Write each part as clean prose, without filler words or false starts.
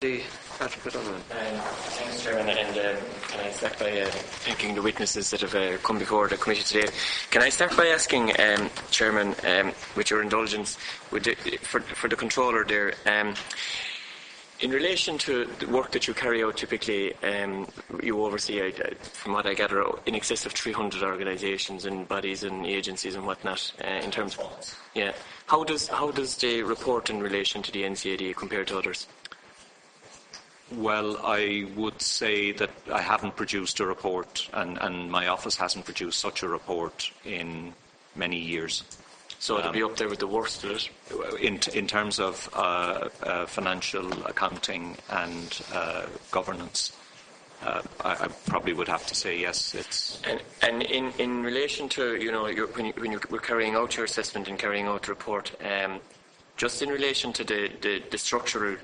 Thanks, Chairman, and can I start by thanking the witnesses that have come before the committee today. Can I start by asking, Chairman, with your indulgence, for the controller there, in relation to the work that you carry out typically, you oversee, from what I gather, in excess of 300 organisations and bodies and agencies and whatnot, in terms of... Yeah. How does they report in relation to the NCAD compared to others? Well, I would say that I haven't produced a report, and my office hasn't produced such a report in many years. So it'll be up there with the worst of it? In terms of financial accounting and governance, I probably would have to say yes. It's and in relation to when you were carrying out your assessment and carrying out the report, just in relation to the structural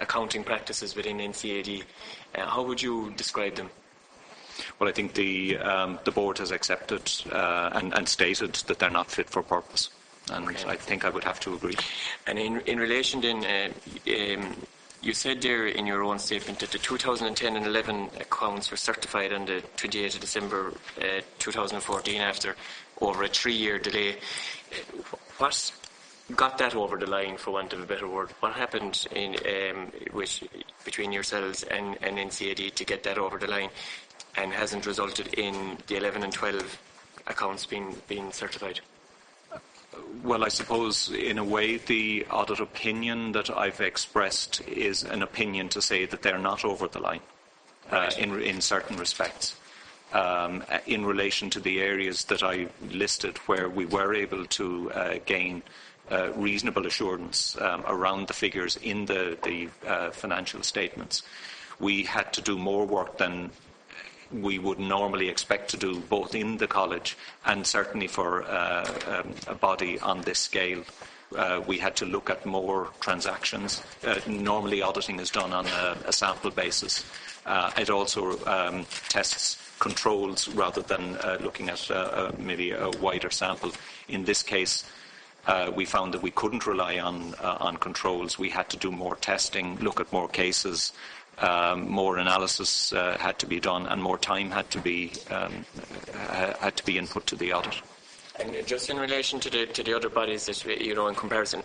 accounting practices within NCAD, how would you describe them? Well, I think the board has accepted and stated that they're not fit for purpose, and okay. I think I would have to agree. And in relation then, you said there in your own statement that the 2010 and 11 accounts were certified on the 28th of December 2014 after over a 3-year delay. What got that over the line, for want of a better word? What happened between yourselves and NCAD to get that over the line, and hasn't resulted in the 11 and 12 accounts being certified? Well, I suppose in a way the audit opinion that I've expressed is an opinion to say that they're not over the line in certain respects. In relation to the areas that I listed where we were able to gain reasonable assurance around the figures in the financial statements, we had to do more work than we would normally expect to do, both in the college and certainly for a body on this scale. We had to look at more transactions. Normally auditing is done on a sample basis. It also tests controls rather than looking at maybe a wider sample. In this case, we found that we couldn't rely on controls. We had to do more testing, look at more cases. More analysis had to be done, and more time had to be input to the audit. And just in relation to the other bodies that in comparison,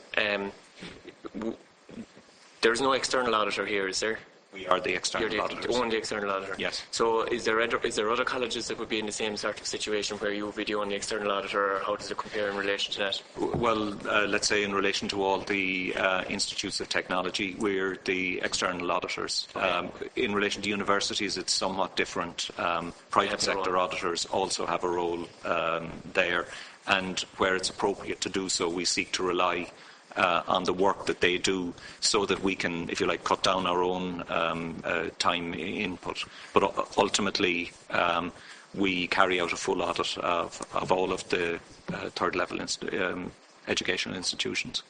there's no external auditor here, is there? We are the external auditors. The only external auditor? Yes. So is there other colleges that would be in the same sort of situation where you would be the only external auditor, or how does it compare in relation to that? Well, let's say in relation to all the institutes of technology, we're the external auditors. Okay. In relation to universities, it's somewhat different. Private sector auditors also have a role there, and where it's appropriate to do so, we seek to rely on the work that they do, so that we can, if you like, cut down our own time input. But ultimately, we carry out a full audit of all of the third-level educational institutions.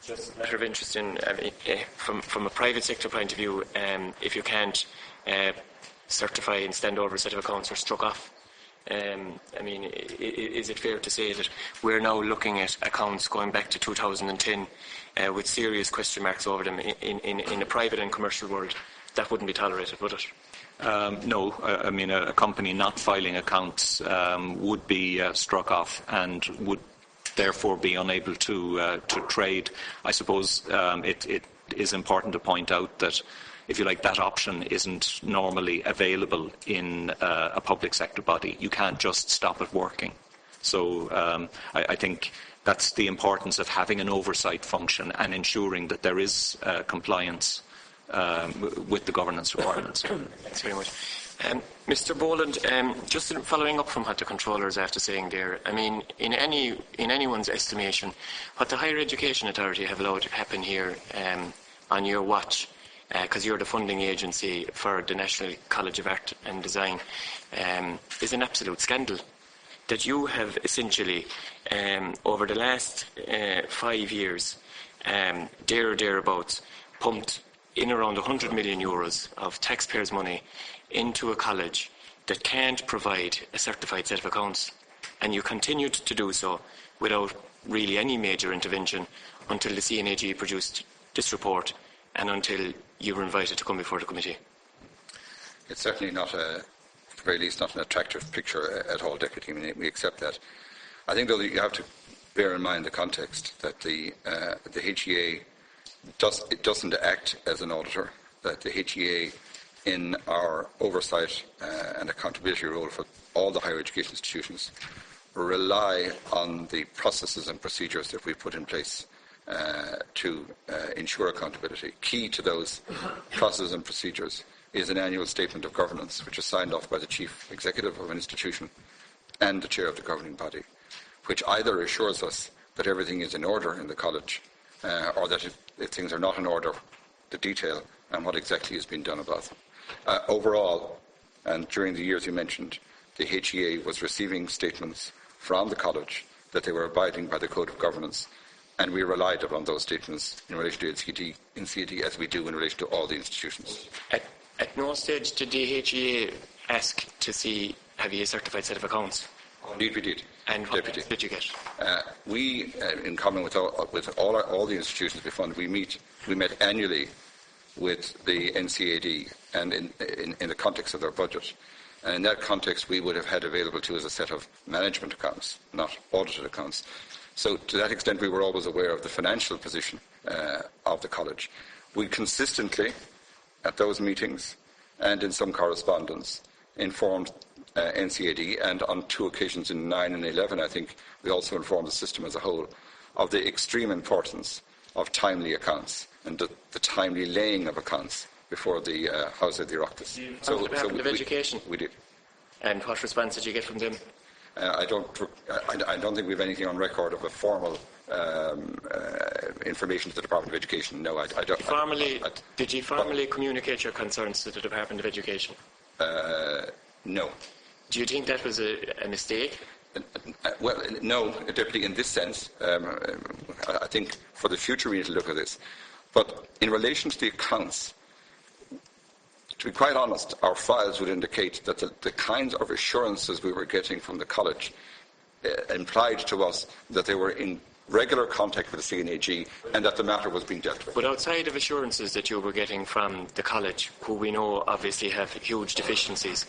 Just a matter of interest from a private sector point of view, if you can't certify and stand over a set of accounts or struck off, is it fair to say that we're now looking at accounts going back to 2010 with serious question marks over them in the private and commercial world? That wouldn't be tolerated, would it? No. A company not filing accounts would be struck off and would therefore be unable to trade. I suppose it is important to point out that, if you like, that option isn't normally available in a public sector body. You can't just stop it working. So I think that's the importance of having an oversight function and ensuring that there is compliance with the governance requirements. Thanks very much. Mr. Boland, just following up from what the controller is after saying there, in anyone's estimation, what the Higher Education Authority have allowed to happen here on your watch, because you're the funding agency for the National College of Art and Design, is an absolute scandal. That you have essentially, over the last 5 years, thereabouts, pumped in around 100 million euros of taxpayers' money into a college that can't provide a certified set of accounts. And you continued to do so without really any major intervention until the C&AG produced this report and until you were invited to come before the committee? It's certainly not, at the very least, not an attractive picture at all, Deputy. I mean, we accept that. I think, though, that you have to bear in mind the context that the HEA doesn't act as an auditor, that the HEA, in our oversight and accountability role for all the higher education institutions, rely on the processes and procedures that we put in place to ensure accountability. Key to those processes and procedures is an annual statement of governance, which is signed off by the chief executive of an institution and the chair of the governing body, which either assures us that everything is in order in the college, or that if things are not in order, the detail and what exactly is being done about them. Overall, and during the years you mentioned, the HEA was receiving statements from the college that they were abiding by the Code of Governance, and we relied upon those statements in relation to NCAD as we do in relation to all the institutions. At no stage did the HEA ask to see, have you a certified set of accounts? Indeed we did. And what did you get? We, in common with all the institutions we fund, we met annually with the NCAD and in the context of their budget. And in that context, we would have had available to us a set of management accounts, not audited accounts. So to that extent, we were always aware of the financial position of the college. We consistently, at those meetings and in some correspondence, informed NCAD, and on 2 occasions in 9 and 11, I think, we also informed the system as a whole of the extreme importance of timely accounts and the timely laying of accounts before the House of the Oireachtas. So the Department of Education? We did. And what response did you get from them? I don't think we have anything on record of a formal information to the Department of Education. No, I don't. Did you formally communicate your concerns to the Department of Education? No. Do you think that was a mistake? Well, no, Deputy, in this sense. I think for the future we need to look at this. But in relation to the accounts, to be quite honest, our files would indicate that the kinds of assurances we were getting from the college implied to us that they were in regular contact with the C&AG and that the matter was being dealt with. But outside of assurances that you were getting from the college, who we know obviously have huge deficiencies,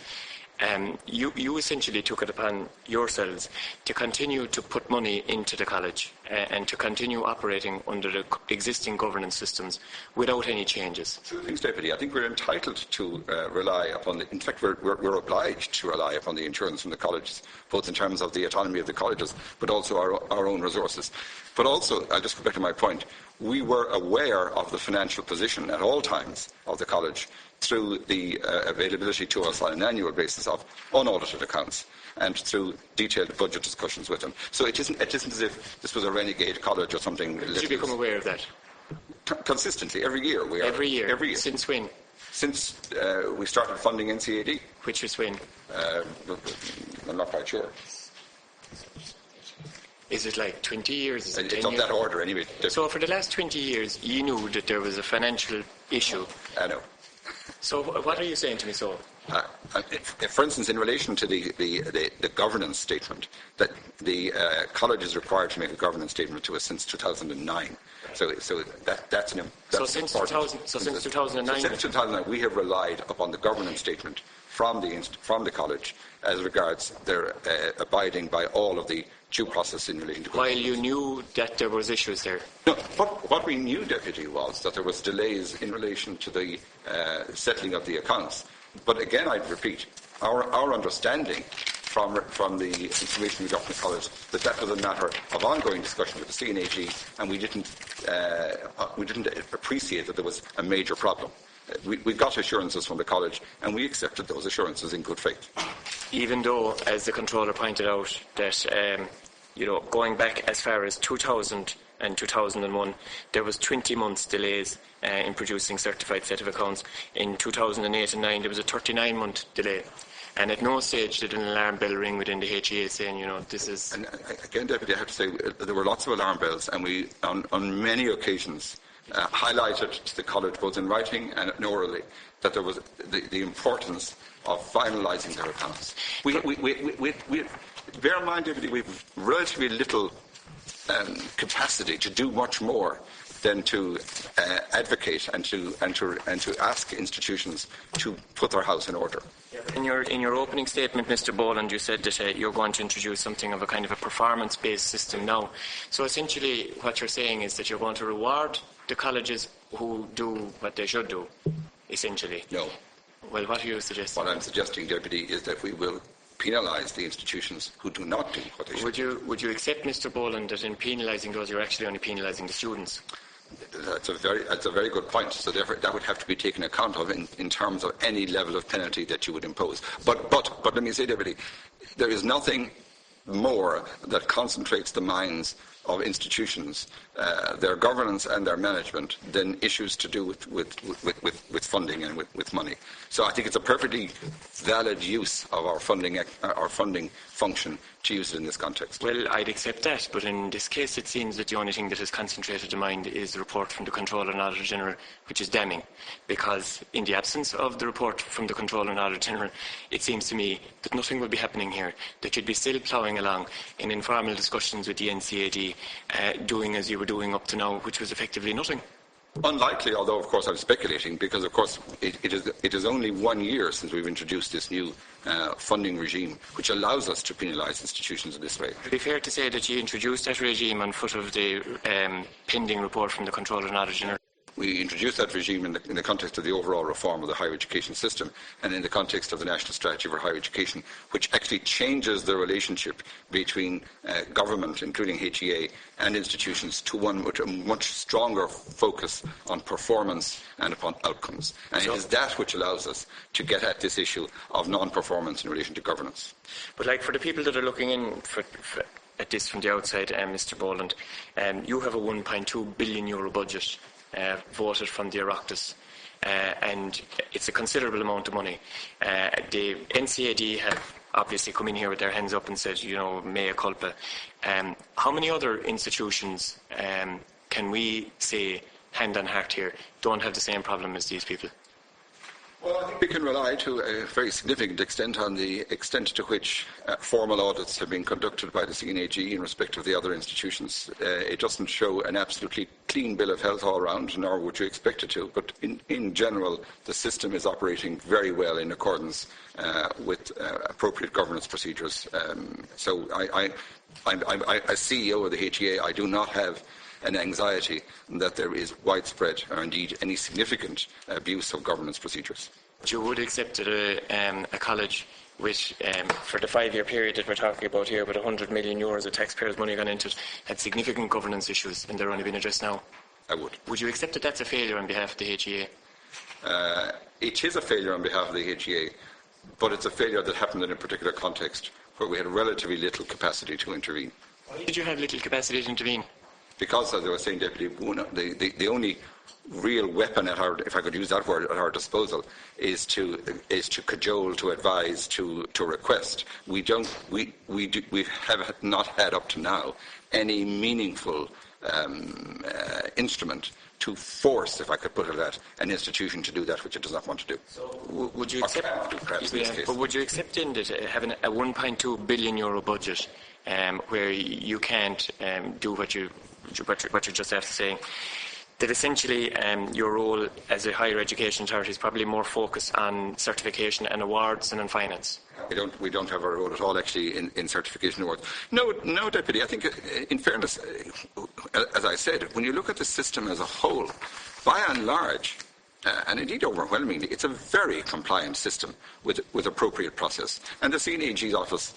you essentially took it upon yourselves to continue to put money into the college and to continue operating under the existing governance systems without any changes. Two things, Deputy. I think we're entitled to rely upon in fact, we're obliged to rely upon the insurance from the colleges, both in terms of the autonomy of the colleges, but also our own resources. But also, I'll just go back to my point, we were aware of the financial position at all times of the college through the availability to us on an annual basis of unaudited accounts and through detailed budget discussions with them. So it isn't as if this was a renegade college or something. Did you become aware of that? Consistently, every year. Every year? Since when? Since we started funding NCAD. Which was when? I'm not quite sure. Is it like 20 years? Is it 10 years? It's of that order anyway. So for the last 20 years, you knew that there was a financial issue. I know. So what are you saying to me, so? For instance, in relation to the governance statement, that the college is required to make a governance statement to us since 2009. So since 2009. Since 2009, we have relied upon the governance statement from the college as regards their abiding by all of the due process in relation to governance. While you knew that there was issues there? No, what we knew, Deputy, was that there was delays in relation to the settling of the accounts. But again, I'd repeat, our understanding from the information we got from the college that was a matter of ongoing discussion with the C&AG, and we didn't appreciate that there was a major problem. We got assurances from the college, and we accepted those assurances in good faith. Even though, as the controller pointed out, that going back as far as 2000 and 2001, there was 20 months delays in producing certified set of accounts. In 2008 and 9, there was a 39-month delay. And at no stage did an alarm bell ring within the HEA saying, this is... And again, Deputy, I have to say, there were lots of alarm bells, and we, on many occasions, highlighted to the college, both in writing and orally, that there was the importance of finalising their accounts. Bear in mind, Deputy, we have relatively little capacity to do much more than to advocate and to ask institutions to put their house in order. In your opening statement, Mr. Boland, you said that you're going to introduce something of a kind of a performance-based system now. So essentially what you're saying is that you're going to reward the colleges who do what they should do, essentially. No. Well, what are you suggesting? What I'm suggesting, Deputy, is that we will penalise the institutions who do not do what they should. Would you accept, Mr. Boland, that in penalising those, you're actually only penalising the students? That's a very good point. So therefore, that would have to be taken account of in terms of any level of penalty that you would impose. But let me say, Deputy, there is nothing more that concentrates the minds of institutions, their governance and their management, than issues to do with funding and with money. So I think it's a perfectly valid use of our funding function to use it in this context. Well, I'd accept that, but in this case it seems that the only thing that has concentrated the mind is the report from the Comptroller and Auditor General, which is damning, because in the absence of the report from the Comptroller and Auditor General, it seems to me that nothing will be happening here, that you'd be still ploughing along in informal discussions with the C&AG, doing as you were doing up to now, which was effectively nothing. Unlikely, although of course I'm speculating, because of course it is only 1 year since we've introduced this new funding regime, which allows us to penalise institutions in this way. Would it be fair to say that you introduced that regime on foot of the pending report from the Comptroller and Auditor General? We introduced that regime in the context of the overall reform of the higher education system and in the context of the National Strategy for Higher Education, which actually changes the relationship between government, including HEA, and institutions to one with a much stronger focus on performance and upon outcomes. And it is that which allows us to get at this issue of non-performance in relation to governance. But like for the people that are looking in at this from the outside, Mr. Boland, you have a €1.2 billion budget voted from the Oireachtas, and it's a considerable amount of money. The NCAD have obviously come in here with their hands up and said, mea culpa. How many other institutions can we say, hand on heart here, don't have the same problem as these people? Well, I think we can rely to a very significant extent on the extent to which formal audits have been conducted by the C&AG in respect of the other institutions. It doesn't show an absolutely clean bill of health all round, nor would you expect it to, but in general, the system is operating very well in accordance with appropriate governance procedures. So as CEO of the HEA, I do not have an anxiety that there is widespread or indeed any significant abuse of governance procedures. You would accept that a college with, for the 5-year period that we're talking about here, with €100 million of taxpayers' money gone into it, had significant governance issues and they're only being addressed now? I would. Would you accept that that's a failure on behalf of the HEA? It is a failure on behalf of the HEA, but it's a failure that happened in a particular context where we had relatively little capacity to intervene. Why did you have little capacity to intervene? Because, as I was saying, Deputy, the only real weapon at our, if I could use that word, at our disposal is to cajole, to advise, to request. We have not had up to now any meaningful instrument to force, if I could put it that, an institution to do that which it does not want to do. So would you accept? But would you accept in that having a €1.2 billion budget, where you can't do what you're just after saying, that essentially your role as a higher education authority is probably more focused on certification and awards than on finance? We don't have a role at all, actually, in certification awards. No, Deputy. I think, in fairness, as I said, when you look at the system as a whole, by and large, and indeed overwhelmingly, it's a very compliant system with appropriate process. And the C&AG's office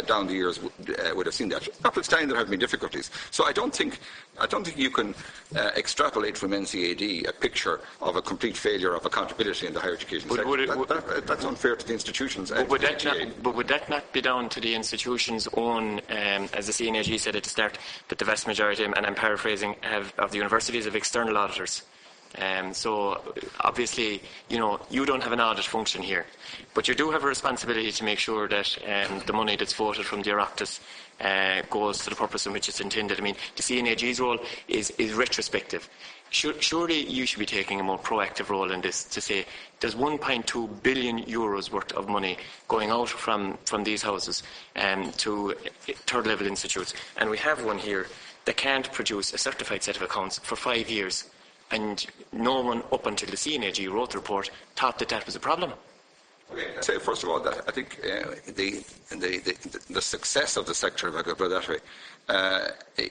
down the years would have seen that, notwithstanding there have been difficulties. So I don't think you can extrapolate from NCAD a picture of a complete failure of accountability in the higher education sector. That's unfair to the institutions. But would that not be down to the institutions' own, as the C&AG said at the start, that the vast majority, and I'm paraphrasing, of the universities have external auditors? So obviously, you don't have an audit function here, but you do have a responsibility to make sure that the money that's voted from the Oireachtas goes to the purpose in which it's intended. I mean, the C&AG's role is retrospective. Surely you should be taking a more proactive role in this to say there's €1.2 billion worth of money going out from these houses to third level institutes, and we have one here they can't produce a certified set of accounts for 5 years, and no one up until the C&AG wrote the report thought that that was a problem. I'd say, first of all, that I think the success of the sector, if I could put it that way,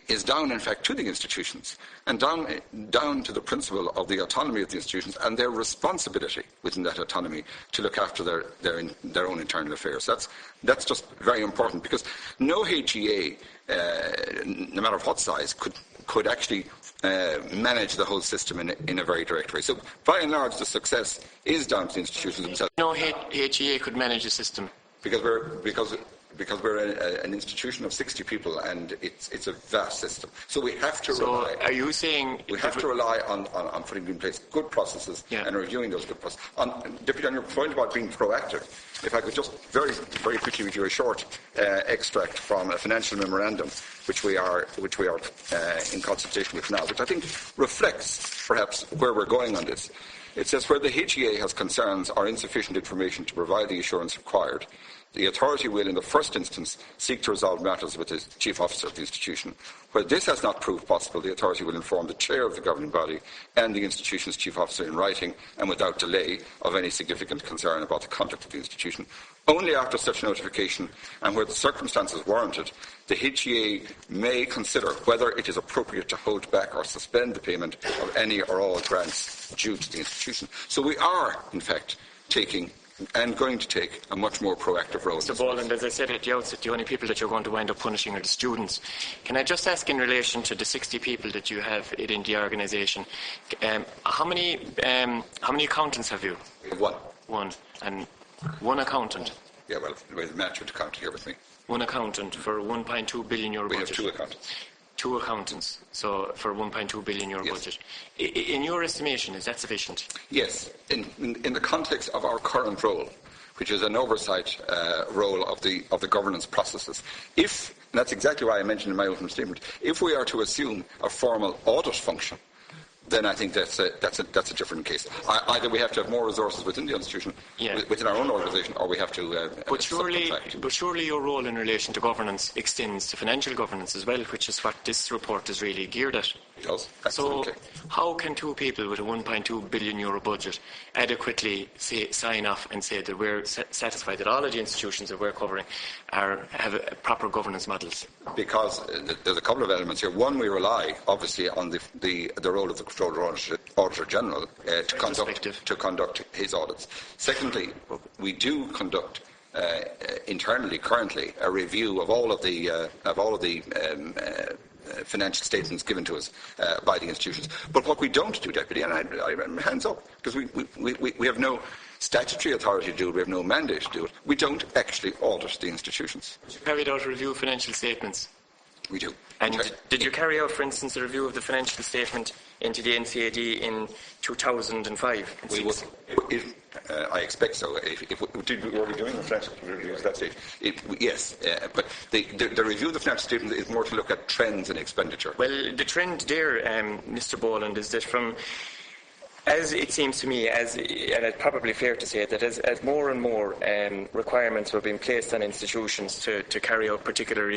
is down, in fact, to the institutions, and down to the principle of the autonomy of the institutions and their responsibility within that autonomy to look after their own internal affairs. That's just very important, because no HEA, no matter what size, could actually manage the whole system in a very direct way. So, by and large, the success is down to the institutions themselves. No HEA could manage the system. Because we're an institution of 60 people, and it's a vast system. So we have to rely. Are you saying we have to rely on putting in place good processes and reviewing those good processes? Deputy, on your point about being proactive, if I could just very, very quickly read you a short extract from a financial memorandum which we are in consultation with now, which I think reflects perhaps where we're going on this. It says, where the HEA has concerns or insufficient information to provide the assurance required, the authority will, in the first instance, seek to resolve matters with the chief officer of the institution. Where this has not proved possible, the authority will inform the chair of the governing body and the institution's chief officer in writing and without delay of any significant concern about the conduct of the institution. Only after such notification, and where the circumstances warranted, the HEA may consider whether it is appropriate to hold back or suspend the payment of any or all grants due to the institution. So we are, in fact, taking and going to take a much more proactive role. Mr. Boland, as I said at the outset, the only people that you're going to wind up punishing are the students. Can I just ask, in relation to the 60 people that you have in the organisation, how many accountants have you? One. One. And one accountant? Yeah, well, the management account here with me. One accountant for €1.2 billion budget? We have two accountants. Two accountants, so for €1.2 billion budget. In your estimation, is that sufficient? Yes. In the context of our current role, which is an oversight role of the governance processes, and that's exactly why I mentioned in my opening statement, if we are to assume a formal audit function, then I think that's a different case. Either we have to have more resources within the institution, within our own organisation, or we have to. But surely your role in relation to governance extends to financial governance as well, which is what this report is really geared at. It does, absolutely. So, how can two people with a €1.2 billion budget adequately sign off and say that we're satisfied that all of the institutions that we're covering have proper governance models? Because there's a couple of elements here. One, we rely obviously on the role of the Comptroller and Auditor General to conduct his audits. Secondly, we do conduct internally currently a review of all of the financial statements given to us by the institutions. But what we don't do, Deputy, and I'm hands up, because we have no statutory authority to do it, we have no mandate to do it, we don't actually audit the institutions. You carried out a review of financial statements? We do. And did you carry out, for instance, a review of the financial statement into the NCAD in 2005? I expect so. Were we doing the financial reviews at that stage? Yes, but the review of the financial statement is more to look at trends in expenditure. Well, the trend there, Mr. Boland, is that as it seems to me, and it's probably fair to say that as more and more requirements were being placed on institutions to carry out particular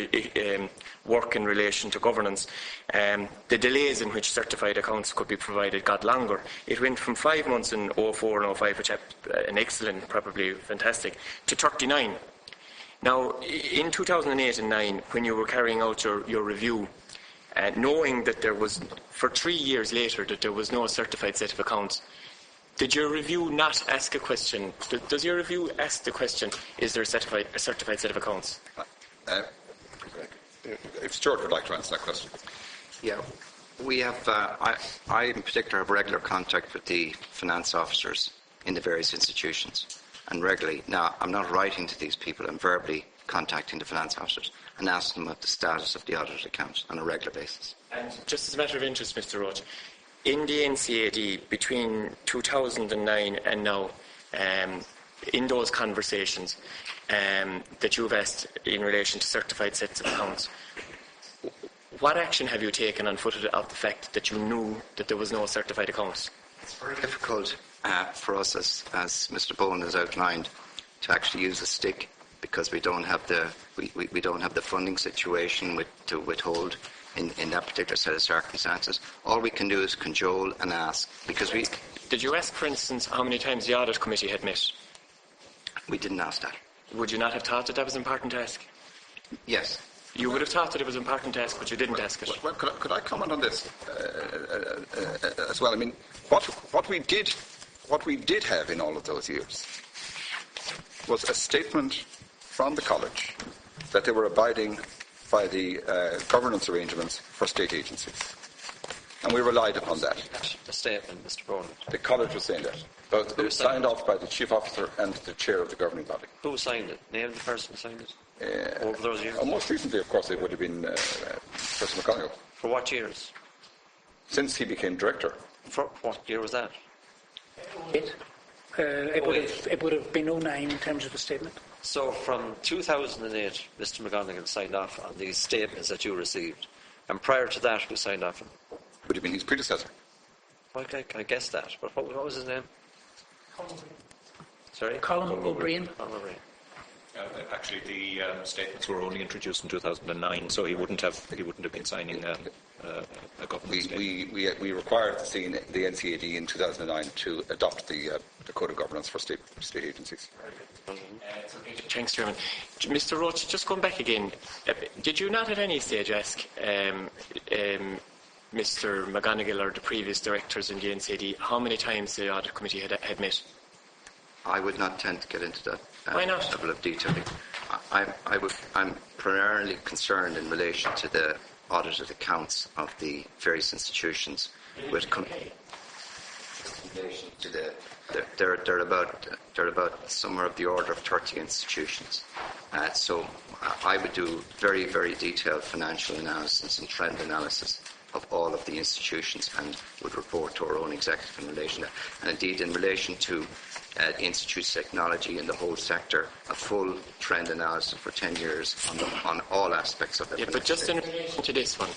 work in relation to governance, the delays in which certified accounts could be provided got longer. It went from 5 months in 04 and 05, which had an excellent, probably fantastic, to 39. Now, in 2008 and 9, when you were carrying out your review, knowing that there was, for 3 years later, that there was no certified set of accounts, did your review not ask a question? Does your review ask the question, is there a certified set of accounts? If Stuart would like to answer that question. Yeah, we have, I in particular have regular contact with the finance officers in the various institutions, and regularly. Now, I'm not writing to these people, I'm verbally contacting the finance officers and asking them about the status of the audited accounts on a regular basis. And just as a matter of interest, Mr. Roach, in the NCAD between 2009 and now, in those conversations that you've asked in relation to certified sets of accounts, what action have you taken on foot of the fact that you knew that there was no certified accounts? It's very difficult for us, as Mr. Bowen has outlined, to actually use a stick, because we don't have the funding situation to withhold in that particular set of circumstances. All we can do is cajole and ask, because we... Did you ask, for instance, how many times the audit committee had met? We didn't ask that. Would you not have thought that was important to ask? Yes. You would have thought that it was important to ask, but you didn't ask it. Well, could I comment on this as well? I mean, what we did have in all of those years was a statement from the college that they were abiding by the governance arrangements for state agencies. And we relied upon that. The statement, Mr. Boland. The college was saying that. Both it was signed off by the chief officer and the chair of the governing body. Who signed it? Name the person who signed it? Over those years? Most recently, of course, it would have been Professor McConnell. For what years? Since he became director. For what year was that? It would have been 09 in terms of the statement. So from 2008, Mr. McGonigal signed off on these statements that you received. And prior to that, who signed off on them? Would have been his predecessor. Well, I guess that. But what was his name? Sorry? Colin O'Brien. Colin O'Brien. Actually, the statements were only introduced in 2009, so he wouldn't have been signing a government statement. We required the NCAD in 2009 to adopt the Code of Governance for state agencies. Thanks, Chairman. Mr. Roach, just going back again, did you not at any stage ask Mr. McGonigal or the previous directors in the NCAD how many times the audit committee had met? I would not tend to get into that Why not? level of detailing. I'm primarily concerned in relation to the audited accounts of the various institutions. With in relation to they're about somewhere of the order of 30 institutions. So I would do very, very detailed financial analysis and trend analysis of all of the institutions and would report to our own executive in relation to that. And indeed, in relation to the Institute's technology in the whole sector, a full trend analysis for 10 years on all aspects of it. Yeah, but just in relation to this one,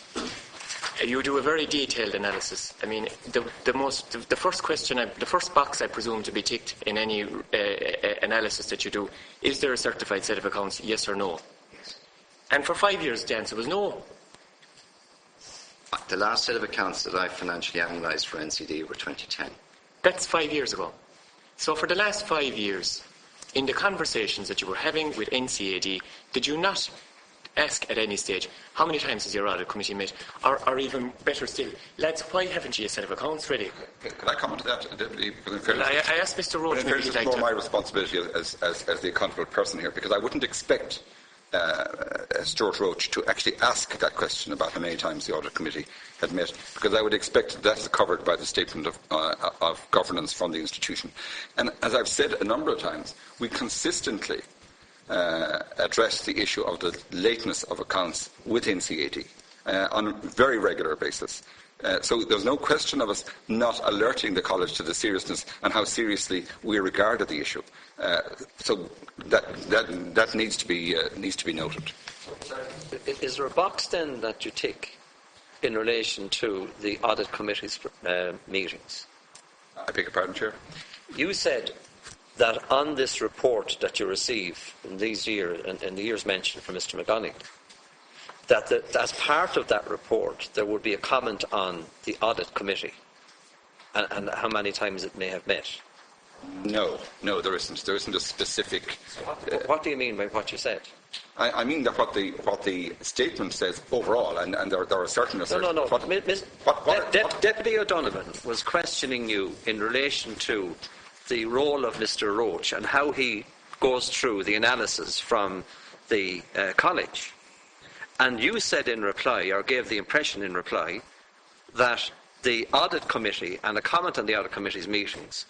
you do a very detailed analysis. I mean, the first question, the first box I presume to be ticked in any analysis that you do, is there a certified set of accounts, yes or no? Yes. And for 5 years the answer was no. The last set of accounts that I financially analysed for NCD were 2010. That's 5 years ago. So for the last 5 years, in the conversations that you were having with NCAD, did you not ask at any stage, how many times has your audit committee met? Or even better still, lads, why haven't you a set of accounts ready? Could I comment on that, Deputy? Well, I asked Mr. Roach, maybe he'd like more to... my responsibility as the accountable person here, because I wouldn't expect Stuart Roach to actually ask that question about how many times the audit committee had met, because I would expect that is covered by the statement of governance from the institution. And as I've said a number of times, we consistently address the issue of the lateness of accounts with NCAD on a very regular basis. So there's no question of us not alerting the college to the seriousness and how seriously we regarded the issue. So that needs to be noted. Is there a box then that you tick in relation to the audit committee's meetings? I beg your pardon, Chair? You said that on this report that you receive in these years, in the years mentioned from Mr. McGonigal, that as part of that report there would be a comment on the audit committee and how many times it may have met. No, there isn't. There isn't a specific. What do you mean by what you said? I mean that what the statement says overall, and there are certain. No. Deputy O'Donovan was questioning you in relation to the role of Mr. Roach and how he goes through the analysis from the college. And you said in reply, or gave the impression in reply, that the audit committee and a comment on the audit committee's meetings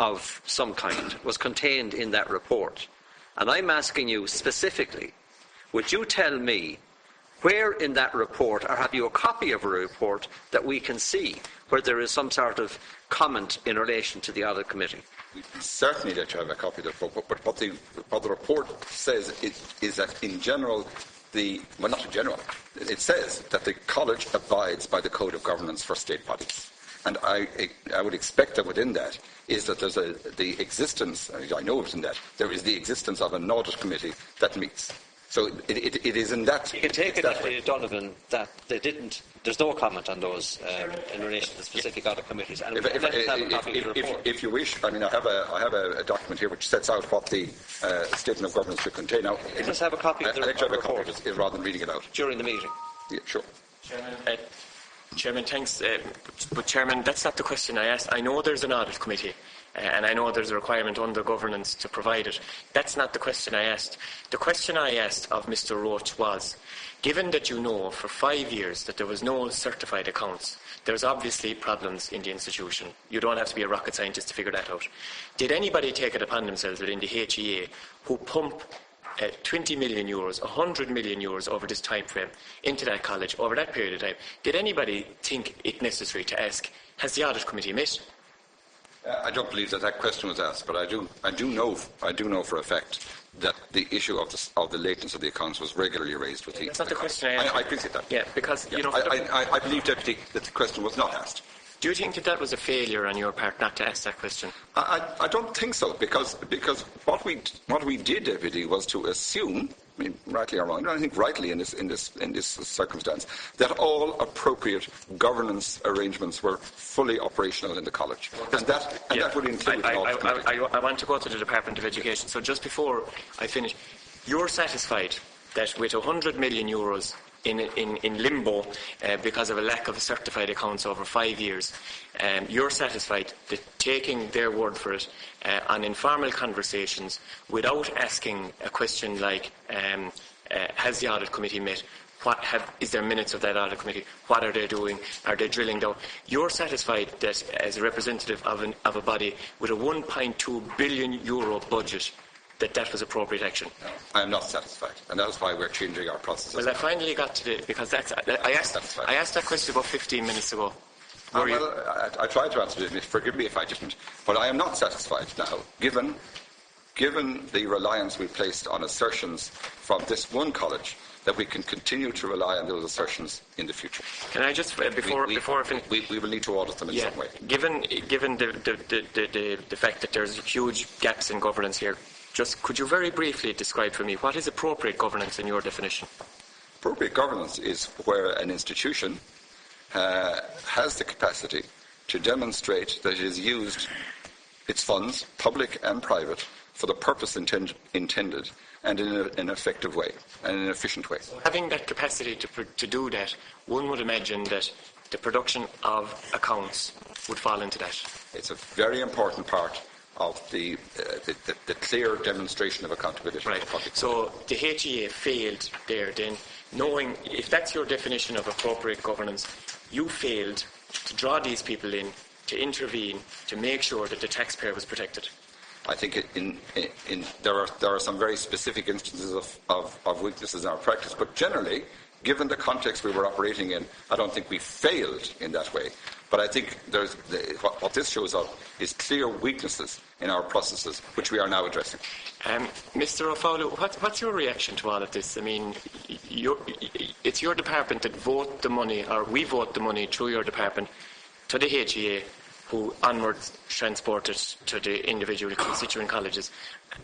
of some kind was contained in that report. And I'm asking you specifically, would you tell me where in that report, or have you a copy of a report that we can see where there is some sort of comment in relation to the audit committee? Certainly that you have a copy of the report, but what the report says is that in general, not in general, it says that the college abides by the Code of Governance for state bodies. And I would expect that within that is that there's the existence, I know it's in that, there is the existence of an audit committee that meets. So it is in that. You can take it, Donovan, that they didn't. There's no comment on those in relation to the specific audit committees. And if you wish, I mean, I have a document here which sets out what the statement of governance should contain. Now, just have a copy of the report rather than reading it out during the meeting. Yeah, sure. Chairman, thanks. But Chairman, that's not the question I asked. I know there's an audit committee. And I know there's a requirement under governance to provide it. That's not the question I asked. The question I asked of Mr. Roach was, given that you know for 5 years that there was no certified accounts, there's obviously problems in the institution. You don't have to be a rocket scientist to figure that out. Did anybody take it upon themselves within the HEA who pump 20 million euros, 100 million euros over this time frame into that college over that period of time? Did anybody think it necessary to ask, has the audit committee met? I don't believe that question was asked, but I do know for a fact that the issue of the lateness of the accounts was regularly raised with the. That's not the question I asked. I appreciate that. Yeah, because you know. I believe, Deputy, that the question was not asked. Do you think that was a failure on your part not to ask that question? I don't think so, because what we did, Deputy, was to assume, I mean, rightly or wrong, I think rightly in this circumstance, that all appropriate governance arrangements were fully operational in the college, and that would include. I want to go to the Department of Education. So just before I finish, you're satisfied that with 100 million euros in limbo because of a lack of certified accounts over 5 years, you're satisfied that taking their word for it on informal conversations without asking a question like has the audit committee met? Is there minutes of that audit committee? What are they doing? Are they drilling down? You're satisfied that as a representative of a body with a 1.2 billion euro budget that was appropriate action? I am not satisfied, and that is why we're changing our processes. Well, I finally got to it, because I asked that question about 15 minutes ago. I tried to answer it, forgive me if I didn't, but I am not satisfied now, given the reliance we placed on assertions from this one college, that we can continue to rely on those assertions in the future. Can I just, before I finish... We will need to audit them in some way. Given the fact that there's huge gaps in governance here, just could you very briefly describe for me what is appropriate governance in your definition? Appropriate governance is where an institution has the capacity to demonstrate that it has used its funds, public and private, for the purpose intended and in an effective way and in an efficient way. Having that capacity to do that, one would imagine that the production of accounts would fall into that. It's a very important part of the clear demonstration of accountability. Right. So the HEA failed there then, knowing, if that's your definition of appropriate governance, you failed to draw these people in, to intervene, to make sure that the taxpayer was protected. I think there are some very specific instances of weaknesses in our practice, but generally, given the context we were operating in, I don't think we failed in that way. But I think what this shows up is clear weaknesses in our processes, which we are now addressing. Mr. O'Fowler, what's your reaction to all of this? I mean, it's your department that vote the money, or we vote the money through your department to the HEA, who onwards transport it to the individual constituent colleges.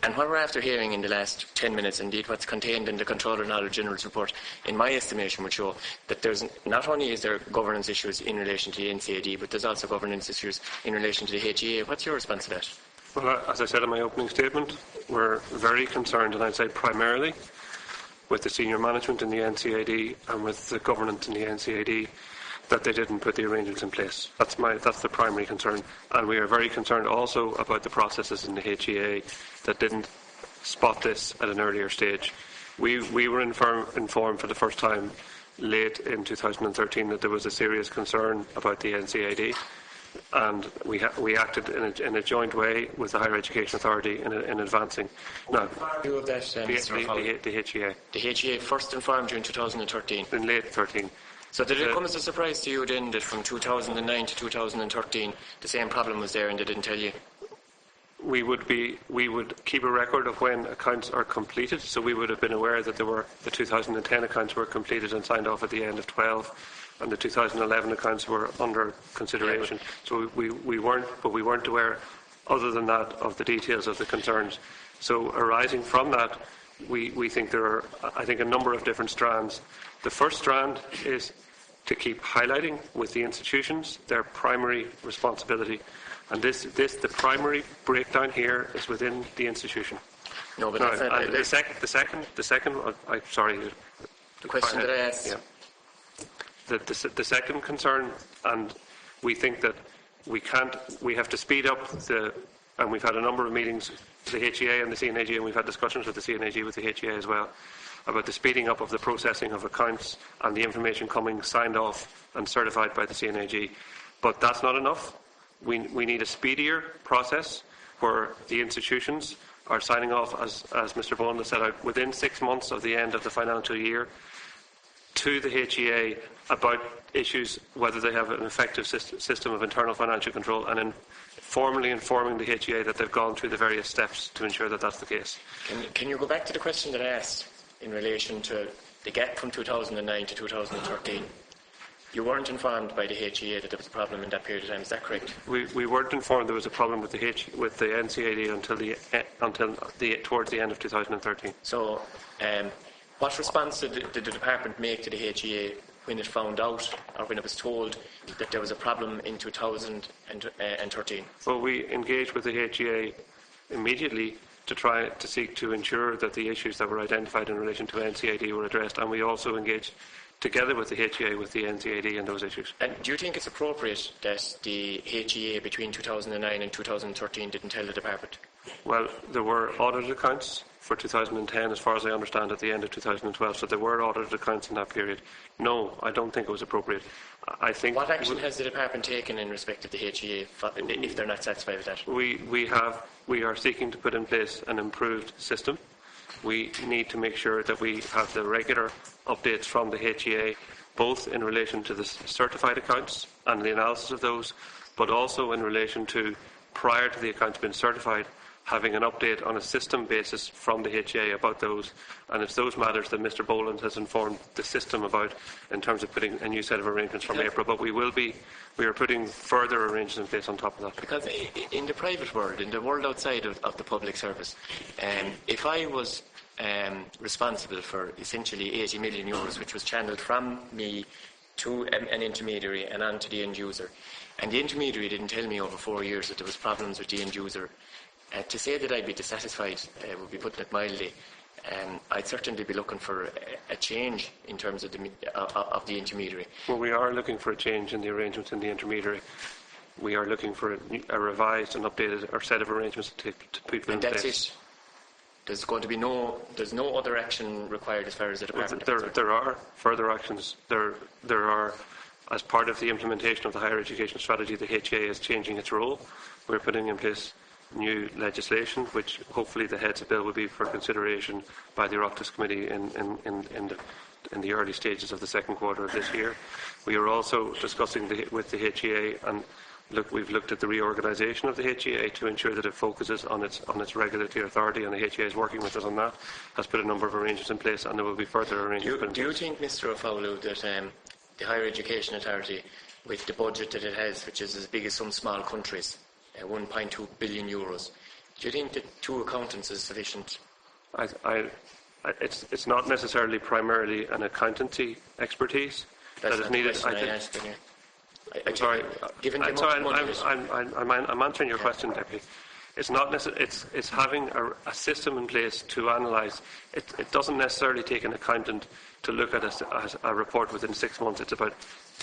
And what we're after hearing in the last 10 minutes, indeed what's contained in the Comptroller and Auditor General's report, in my estimation would show that there's not only is there governance issues in relation to the NCAD, but there's also governance issues in relation to the HEA. What's your response to that? Well, as I said in my opening statement, we're very concerned, and I'd say primarily, with the senior management in the NCAD and with the governance in the NCAD, that they didn't put the arrangements in place. That's the primary concern. And we are very concerned also about the processes in the HEA that didn't spot this at an earlier stage. We were informed for the first time late in 2013 that there was a serious concern about the NCAD, and we acted in a joint way with the Higher Education Authority in advancing. Now, the HEA. The HEA first informed you in 2013? In late 13. So did it come as a surprise to you then that from 2009 to 2013 the same problem was there and they didn't tell you? We would keep a record of when accounts are completed, so we would have been aware that the 2010 accounts were completed and signed off at the end of 12, and the 2011 accounts were under consideration. So we weren't aware, other than that, of the details of the concerns. So arising from that, we think there are, I think, a number of different strands. The first strand is to keep highlighting with the institutions their primary responsibility, and the primary breakdown here is within the institution. No, but Now, that's not, the second. Sorry. the question that I asked. Yeah. The second concern, and we think that we have to speed up and we've had a number of meetings with the HEA and the C&AG, and we've had discussions with the C&AG with the HEA as well, about the speeding up of the processing of accounts and the information coming signed off and certified by the C&AG. But that's not enough. We need a speedier process where the institutions are signing off, as Mr. Bowen has set out, within 6 months of the end of the financial year to the HEA about issues, whether they have an effective system of internal financial control, and formally informing the HEA that they've gone through the various steps to ensure that that's the case. Can you go back to the question that I asked in relation to the gap from 2009 to 2013? You weren't informed by the HEA that there was a problem in that period of time, is that correct? We weren't informed there was a problem with the NCAD until towards the end of 2013. So, what response did the department make to the HEA when it found out, or when it was told that there was a problem in 2013? Well, we engaged with the HEA immediately to try to seek to ensure that the issues that were identified in relation to NCAD were addressed, and we also engaged together with the HEA with the NCAD in those issues. And do you think it's appropriate that the HEA between 2009 and 2013 didn't tell the department? Well, there were audited accounts for 2010, as far as I understand, at the end of 2012, so there were audited accounts in that period. No, I don't think it was appropriate. I think. What action has the department taken in respect of the HEA if they're not satisfied with that? We are seeking to put in place an improved system. We need to make sure that we have the regular updates from the HEA, both in relation to the certified accounts and the analysis of those, but also in relation to, prior to the accounts being certified, having an update on a system basis from the HEA about those. And it's those matters that Mr. Boland has informed the system about in terms of putting a new set of arrangements from April. But we are putting further arrangements in place on top of that. Because in the private world, in the world outside of the public service, if I was responsible for essentially 80 million euros, which was channelled from me to an intermediary and on to the end user, and the intermediary didn't tell me over 4 years that there was problems with the end user, to say that I'd be dissatisfied would be putting it mildly. I'd certainly be looking for a change in terms of the intermediary. Well, we are looking for a change in the arrangements in the intermediary. We are looking for a revised and updated set of arrangements to put in place. And that's it? There's going to be there's no other action required as far as the department? There are further actions. There are, as part of the implementation of the higher education strategy, the HEA is changing its role. We're putting in place new legislation, which hopefully the heads of bill will be for consideration by the Oireachtas Committee in the early stages of the second quarter of this year. We are also discussing with the HEA, and we've looked at the reorganisation of the HEA to ensure that it focuses on its regulatory authority, and the HEA is working with us on that, has put a number of arrangements in place, and there will be further arrangements put in place. Do you think, Mr. O'Fowler, that the Higher Education Authority, with the budget that it has, which is as big as some small countries, 1.2 billion euros, do you think that 2 accountants is sufficient? It's not necessarily primarily an accountancy expertise that is needed. I'm sorry. I'm answering your question, Deputy. It's not it's having a system in place to analyse. It doesn't necessarily take an accountant to look at a report within 6 months. It's about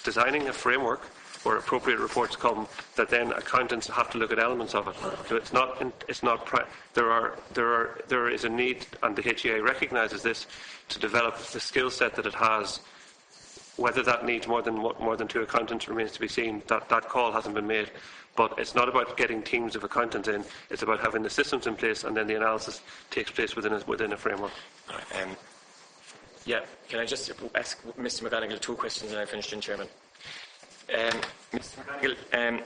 designing a framework where appropriate reports come, that then accountants have to look at elements of it. So there is a need, and the HEA recognises this, to develop the skill set that it has. Whether that needs more than 2 accountants remains to be seen. That call hasn't been made. But it's not about getting teams of accountants in. It's about having the systems in place, and then the analysis takes place within a framework. Can I just ask Mr. McGonigal 2 questions, and I finished, Chairman. Mr. McGonigal,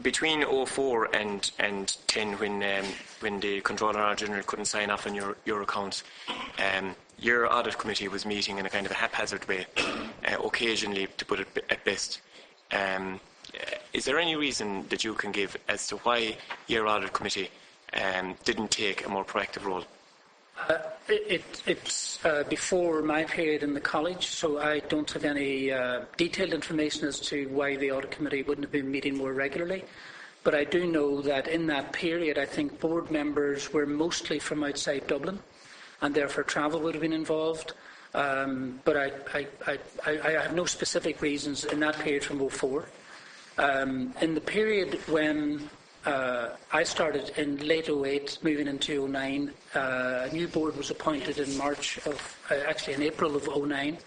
between 2004 and 10, when the Comptroller and Auditor General couldn't sign off on your accounts, your audit committee was meeting in a kind of a haphazard way, occasionally, to put it at best. Is there any reason that you can give as to why your audit committee didn't take a more proactive role? It's before my period in the college, so I don't have any detailed information as to why the audit committee wouldn't have been meeting more regularly. But I do know that in that period, I think board members were mostly from outside Dublin, and therefore travel would have been involved. But I have no specific reasons in that period from 2004. In the period when I started in late 2008, moving into 2009, a new board was appointed in in April of 2009.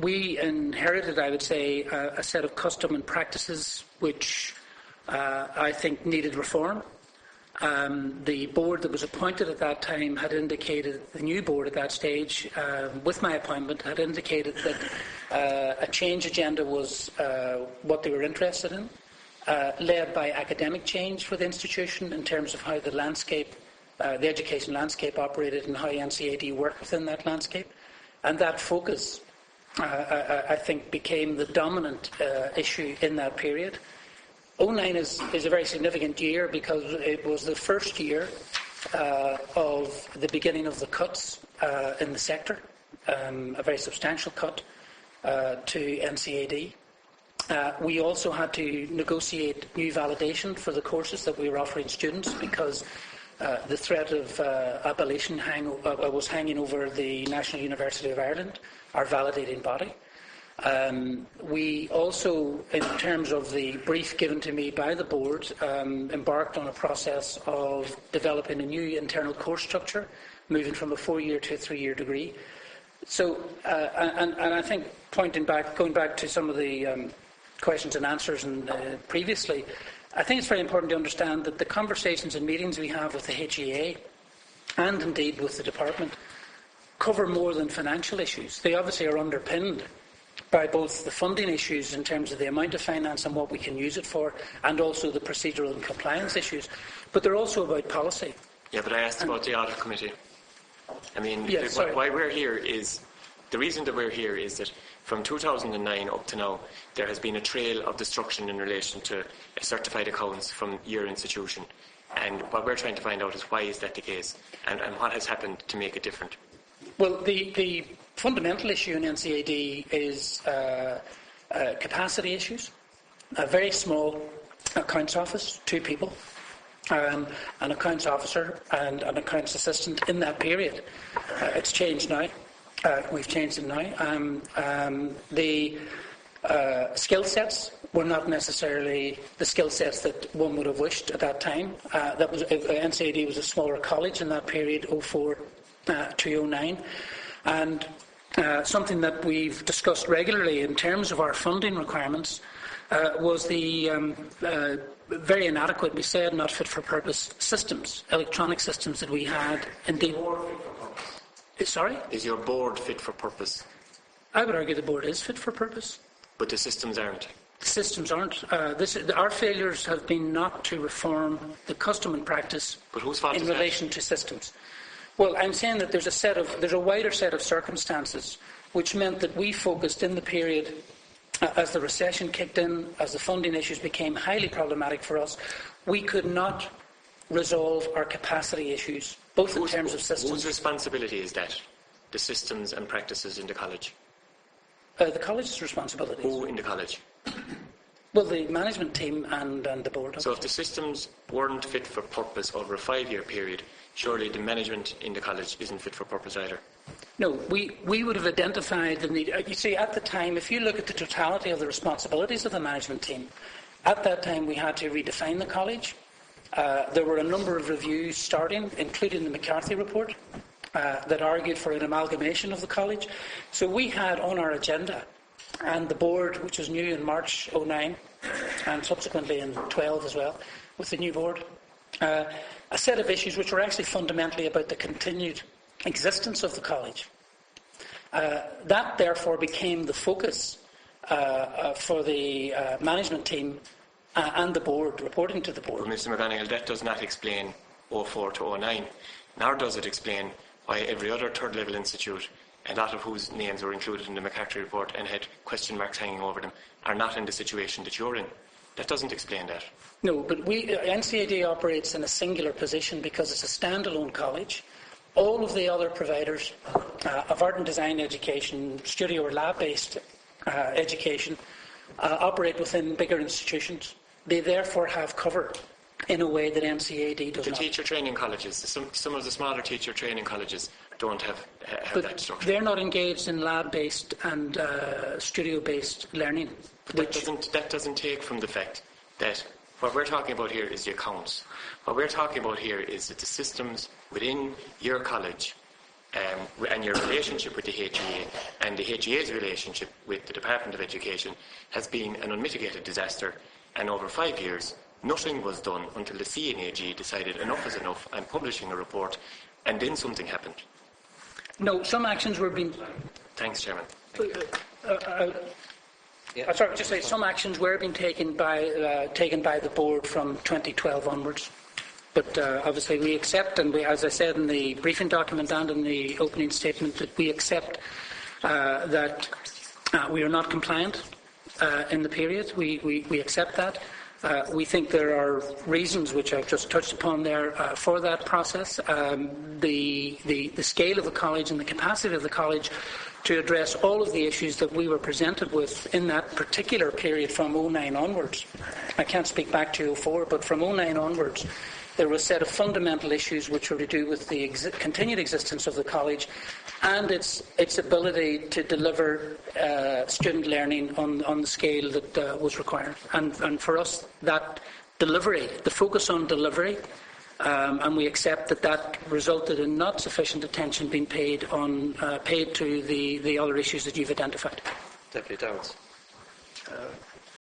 We inherited, I would say, a set of custom and practices which I think needed reform. The board that was appointed at that time had indicated, the new board at that stage, with my appointment, had indicated that a change agenda was what they were interested in, led by academic change for the institution in terms of how the landscape, the education landscape operated and how NCAD worked within that landscape. And that focus, I think, became the dominant issue in that period. 2009 is a very significant year because it was the first year of the beginning of the cuts in the sector, a very substantial cut to NCAD. We also had to negotiate new validation for the courses that we were offering students because the threat of abolition was hanging over the National University of Ireland, our validating body. We also, in terms of the brief given to me by the board, embarked on a process of developing a new internal course structure, moving from a 4-year to a 3-year degree. So, and I think going back to some of the questions and answers previously, I think it's very important to understand that the conversations and meetings we have with the HEA and indeed with the department cover more than financial issues. They obviously are underpinned by both the funding issues in terms of the amount of finance and what we can use it for, and also the procedural and compliance issues. But they're also about policy. Yeah, but I asked about the audit committee. I mean, why we're here is, the reason that we're here is that from 2009 up to now, there has been a trail of destruction in relation to certified accounts from your institution. And what we're trying to find out is why is that the case, and what has happened to make it different. Well, the fundamental issue in NCAD is capacity issues. A very small accounts office, 2 people, an accounts officer and an accounts assistant in that period. It's changed now. We've changed it now. The skill sets were not necessarily the skill sets that one would have wished at that time. NCAD was a smaller college in that period, 2004 to 2009. And something that we've discussed regularly in terms of our funding requirements was the very inadequate, we said, not fit for purpose systems, electronic systems that we had. Indeed. Sorry? Is your board fit for purpose? I would argue the board is fit for purpose. But the systems aren't. The systems aren't. Our failures have been not to reform the custom and practice in relation to systems. Well, I'm saying that there's a wider set of circumstances which meant that we focused in the period as the recession kicked in, as the funding issues became highly problematic for us, we could not resolve our capacity issues, both in terms of systems. Whose responsibility is that? The systems and practices in the college? The college's responsibility. Who in the college? Well, the management team and the board. So if the systems weren't fit for purpose over a 5-year period, surely the management in the college isn't fit for purpose either. No, we would have identified the need. You see, at the time, if you look at the totality of the responsibilities of the management team, at that time we had to redefine the college. There were a number of reviews starting, including the McCarthy report, that argued for an amalgamation of the college. So we had on our agenda, and the board, which was new in March 2009, and subsequently in 2012 as well, with the new board, a set of issues which were actually fundamentally about the continued existence of the college. That, therefore, became the focus for the management team and the board, reporting to the board. Well, Mr. McGonigal, that does not explain 2004 to 2009, nor does it explain why every other third-level institute, a lot of whose names were included in the McCarthy report and had question marks hanging over them, are not in the situation that you're in. That doesn't explain that. No, but NCAD operates in a singular position because it's a standalone college. All of the other providers of art and design education, studio or lab-based education, operate within bigger institutions. They therefore have cover in a way that NCAD does not. The teacher training colleges, some of the smaller teacher training colleges don't have that structure. They're not engaged in lab-based and studio-based learning. But that doesn't take from the fact that what we're talking about here is the accounts. What we're talking about here is that the systems within your college and your relationship with the HEA and the HEA's relationship with the Department of Education has been an unmitigated disaster, and over 5 years nothing was done until the C&AG decided enough is enough, I'm publishing a report, and then something happened. No, some actions were being... Thanks, Chairman. Sorry, just say some actions were being taken by the board from 2012 onwards. But obviously we accept, and we, as I said in the briefing document and in the opening statement, that we accept that we are not compliant in the period. We accept that. We think there are reasons which I've just touched upon there for that process. The scale of the college and the capacity of the college to address all of the issues that we were presented with in that particular period from 2009 onwards. I can't speak back to 2004, but from 2009 onwards, there were a set of fundamental issues which were to do with the continued existence of the college and its ability to deliver student learning on the scale that was required. And for us, that delivery, the focus on delivery, and we accept that resulted in not sufficient attention being paid to the other issues that you've identified. Deputy Downs.